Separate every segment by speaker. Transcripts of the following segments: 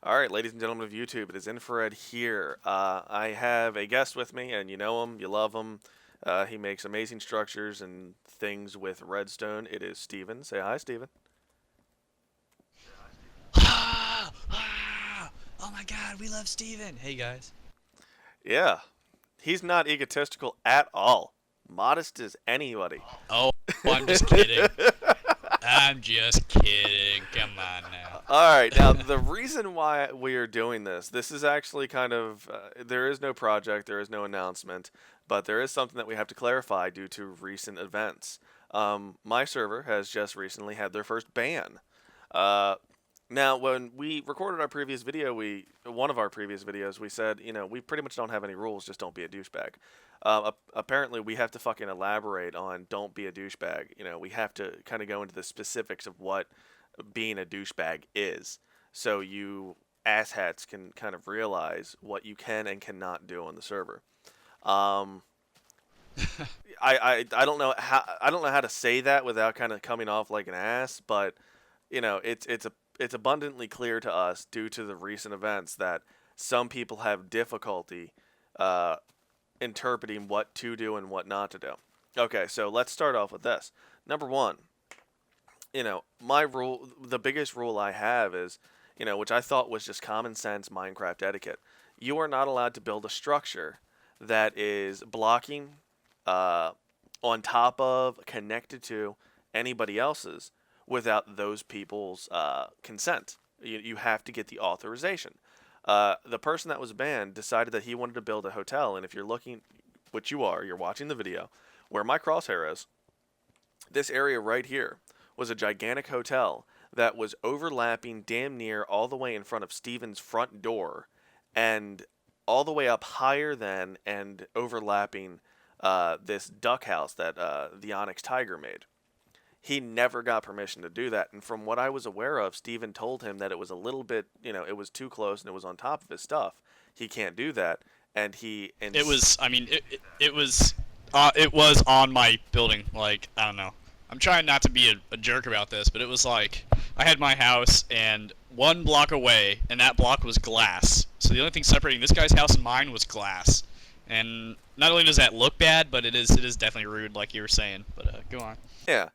Speaker 1: All right, ladies and gentlemen of YouTube, it is Infrared here. I have a guest with me, and you know him, you love him. He makes amazing structures and things with redstone. It is Steven. Say hi, Steven.
Speaker 2: Ah, ah, oh my god, we love Steven. Hey guys.
Speaker 1: Yeah, he's not egotistical at all. Modest as anybody.
Speaker 2: Oh, I'm just kidding. I'm just kidding. Come on now.
Speaker 1: All right, now the reason why we are doing this is actually kind of there is no project, there is no announcement, but there is something that we have to clarify due to recent events. My server has just recently had their first ban. Uh, Now, when we recorded our previous video, one of our previous videos, we said, we pretty much don't have any rules, just don't be a douchebag. Apparently, we have to fucking elaborate on don't be a douchebag. We have to kind of go into the specifics of what being a douchebag is, so you asshats can kind of realize what you can and cannot do on the server. Um, I don't know how to say that without kind of coming off like an ass, but it's abundantly clear to us due to the recent events that some people have difficulty uh, interpreting what to do and what not to do. Okay, so let's start off with this. Number one, my rule, the biggest rule I have is, which I thought was just common sense Minecraft etiquette. You are not allowed to build a structure that is blocking, uh, on top of, connected to anybody else's without those people's consent. You have to get the authorization. The person that was banned decided that he wanted to build a hotel, and if you're looking, which you are, you're watching the video, where my crosshair is, this area right here was a gigantic hotel that was overlapping damn near all the way in front of Steven's front door and all the way up higher than and overlapping this duck house that the Onyx Tiger made. He never got permission to do that. And from what I was aware of, Steven told him that it was a little bit, it was too close and it was on top of his stuff. He can't do that. And he, and
Speaker 2: It was. I mean, it was. It was on my building. Like I don't know. I'm trying not to be a jerk about this, but it was like I had my house and one block away, and that block was glass. So the only thing separating this guy's house and mine was glass. And not only does that look bad, but it is definitely rude, like you were saying. But go on.
Speaker 1: yeah,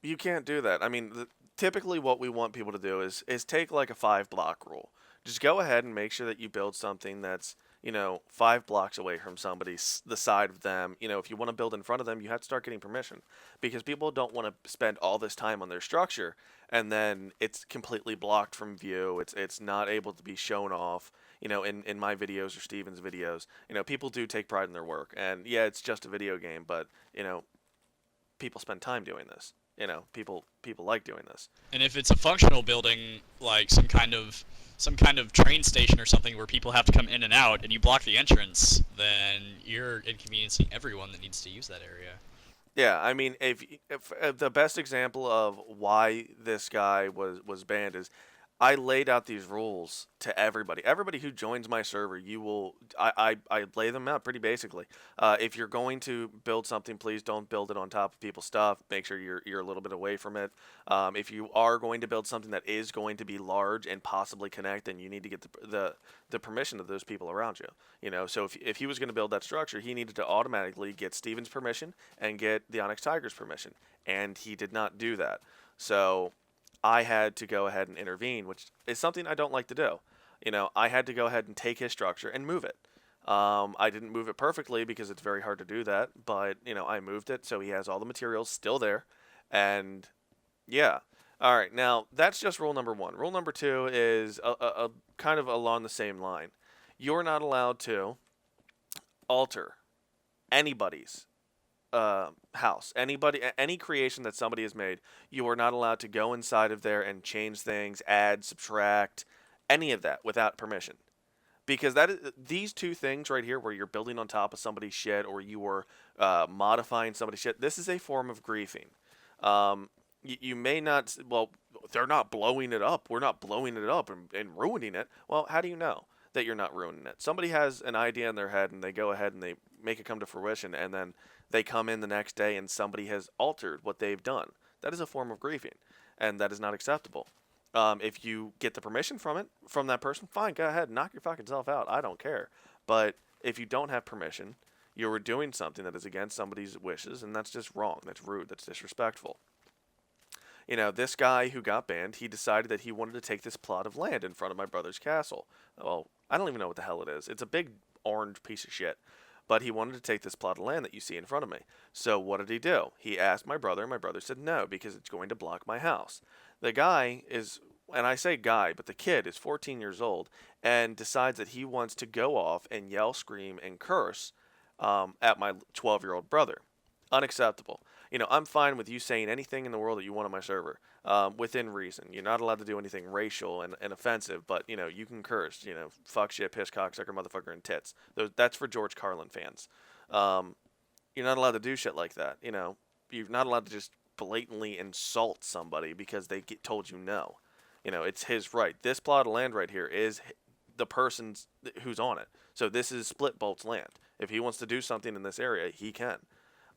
Speaker 1: you can't do that. I mean, typically what we want people to do is take like a 5 block rule. Just go ahead and make sure that you build something that's 5 blocks away from somebody's the side of them. If you want to build in front of them, you have to start getting permission because people don't want to spend all this time on their structure and then it's completely blocked from view. It's not able to be shown off. In my videos or Steven's videos, people do take pride in their work, and yeah, it's just a video game, but people spend time doing this. People like doing this.
Speaker 2: And if it's a functional building, like some kind of train station or something where people have to come in and out, and you block the entrance, then you're inconveniencing everyone that needs to use that area.
Speaker 1: Yeah, I mean, if the best example of why this guy was banned is I laid out these rules to everybody. Everybody who joins my server, you will. I lay them out pretty basically. If you're going to build something, please don't build it on top of people's stuff. Make sure you're a little bit away from it. If you are going to build something that is going to be large and possibly connect, then you need to get the permission of those people around you. So if he was going to build that structure, he needed to automatically get Steven's permission and get the Onyx Tiger's permission, and he did not do that. So I had to go ahead and intervene, which is something I don't like to do. I had to go ahead and take his structure and move it. I didn't move it perfectly because it's very hard to do that, but I moved it so he has all the materials still there, and yeah. All right, now that's just rule number one. Rule number two is a kind of along the same line. You're not allowed to alter anybody's house. Any creation that somebody has made, you are not allowed to go inside of there and change things, add, subtract, any of that without permission. Because these two things right here, where you're building on top of somebody's shit or you are modifying somebody's shit, this is a form of griefing. You may not. Well, they're not blowing it up. We're not blowing it up and ruining it. Well, how do you know that you're not ruining it? Somebody has an idea in their head and they go ahead and they make it come to fruition, and then they come in the next day and somebody has altered what they've done. That is a form of griefing, and that is not acceptable. If you get the permission from that person, fine, go ahead, knock your fucking self out. I don't care. But if you don't have permission, you're doing something that is against somebody's wishes, and that's just wrong. That's rude. That's disrespectful. This guy who got banned, he decided that he wanted to take this plot of land in front of my brother's castle. Well, I don't even know what the hell it is. It's a big orange piece of shit. But he wanted to take this plot of land that you see in front of me. So what did he do? He asked my brother, and my brother said no, because it's going to block my house. The guy is, and I say guy, but the kid is 14 years old, and decides that he wants to go off and yell, scream, and curse at my 12-year-old brother. Unacceptable. I'm fine with you saying anything in the world that you want on my server, within reason. You're not allowed to do anything racial and offensive, but, you can curse, fuck shit, piss, cocksucker, motherfucker, and tits. That's for George Carlin fans. You're not allowed to do shit like that, You're not allowed to just blatantly insult somebody because they told you no. It's his right. This plot of land right here is the person's who's on it. So this is Split Bolt's land. If he wants to do something in this area, he can.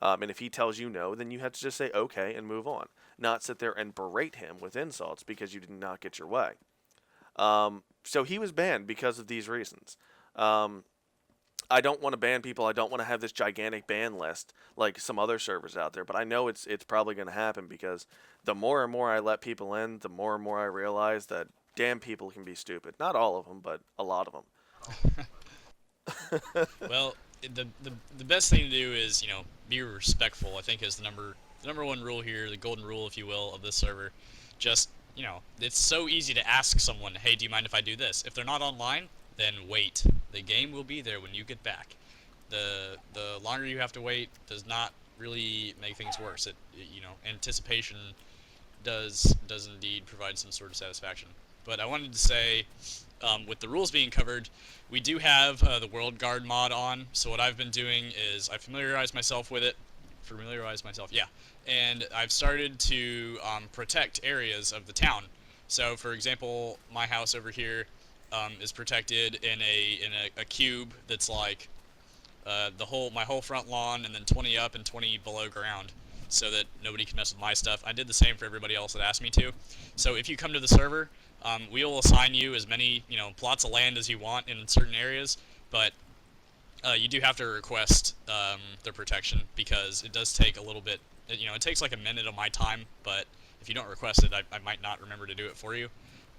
Speaker 1: And if he tells you no, then you have to just say okay and move on. Not sit there and berate him with insults because you did not get your way. So he was banned because of these reasons. I don't want to ban people. I don't want to have this gigantic ban list like some other servers out there. But I know it's probably going to happen because the more and more I let people in, the more and more I realize that damn people can be stupid. Not all of them, but a lot of them.
Speaker 2: Well, the best thing to do is be respectful. I think is the number one rule here, the golden rule, if you will, of this server. Just it's so easy to ask someone, hey, do you mind if I do this? If they're not online, then wait. The game will be there when you get back. The longer you have to wait does not really make things worse. Anticipation does indeed provide some sort of satisfaction. But I wanted to say, with the rules being covered, we do have the World Guard mod on. So what I've been doing is I familiarized myself with it. And I've started to protect areas of the town. So, for example, my house over here is protected in a cube that's like my whole front lawn, and then 20 up and 20 below ground, so that nobody can mess with my stuff. I did the same for everybody else that asked me to. So if you come to the server, we will assign you as many plots of land as you want in certain areas, but you do have to request the protection, because it does take a little bit. It takes like a minute of my time, but if you don't request it, I might not remember to do it for you.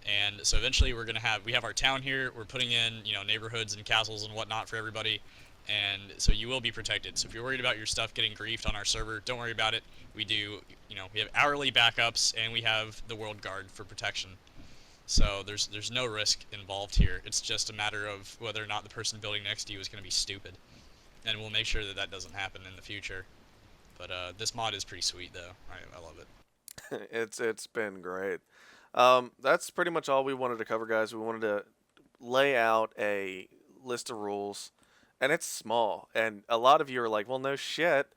Speaker 2: And so eventually we have our town here. We're putting in neighborhoods and castles and whatnot for everybody, and so you will be protected. So if you're worried about your stuff getting griefed on our server, don't worry about it. We do, we have hourly backups, and we have the World Guard for protection. So there's no risk involved here. It's just a matter of whether or not the person building next to you is going to be stupid, and we'll make sure that doesn't happen in the future. But this mod is pretty sweet, though. I love it.
Speaker 1: It's been great. That's pretty much all we wanted to cover, guys. We wanted to lay out a list of rules, and it's small. And a lot of you are like, well, no shit.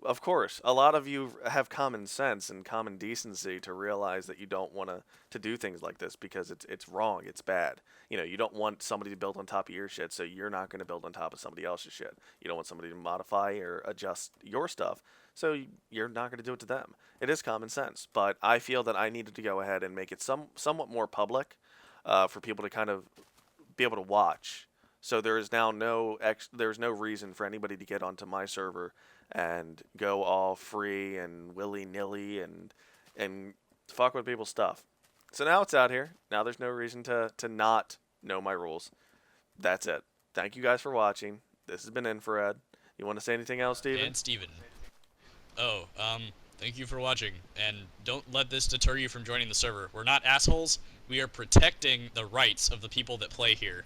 Speaker 1: Of course, a lot of you have common sense and common decency to realize that you don't want to do things like this because it's wrong, it's bad. You don't want somebody to build on top of your shit, so you're not going to build on top of somebody else's shit. You don't want somebody to modify or adjust your stuff, so you're not going to do it to them. It is common sense, but I feel that I needed to go ahead and make it somewhat more public for people to kind of be able to watch. So there is now there's no reason for anybody to get onto my server and go all free and willy-nilly and fuck with people's stuff. So now it's out here. Now there's no reason to not know my rules. That's it. Thank you guys for watching. This has been Infrared. You want to say anything else, Steven?
Speaker 2: And Steven. Oh, thank you for watching. And don't let this deter you from joining the server. We're not assholes. We are protecting the rights of the people that play here.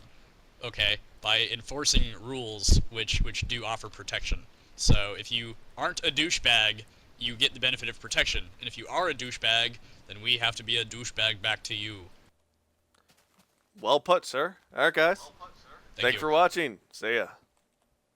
Speaker 2: Okay? By enforcing rules which do offer protection. So if you aren't a douchebag, you get the benefit of protection. And if you are a douchebag, then we have to be a douchebag back to you.
Speaker 1: Well put, sir. Alright, guys. Thank you for watching. See ya.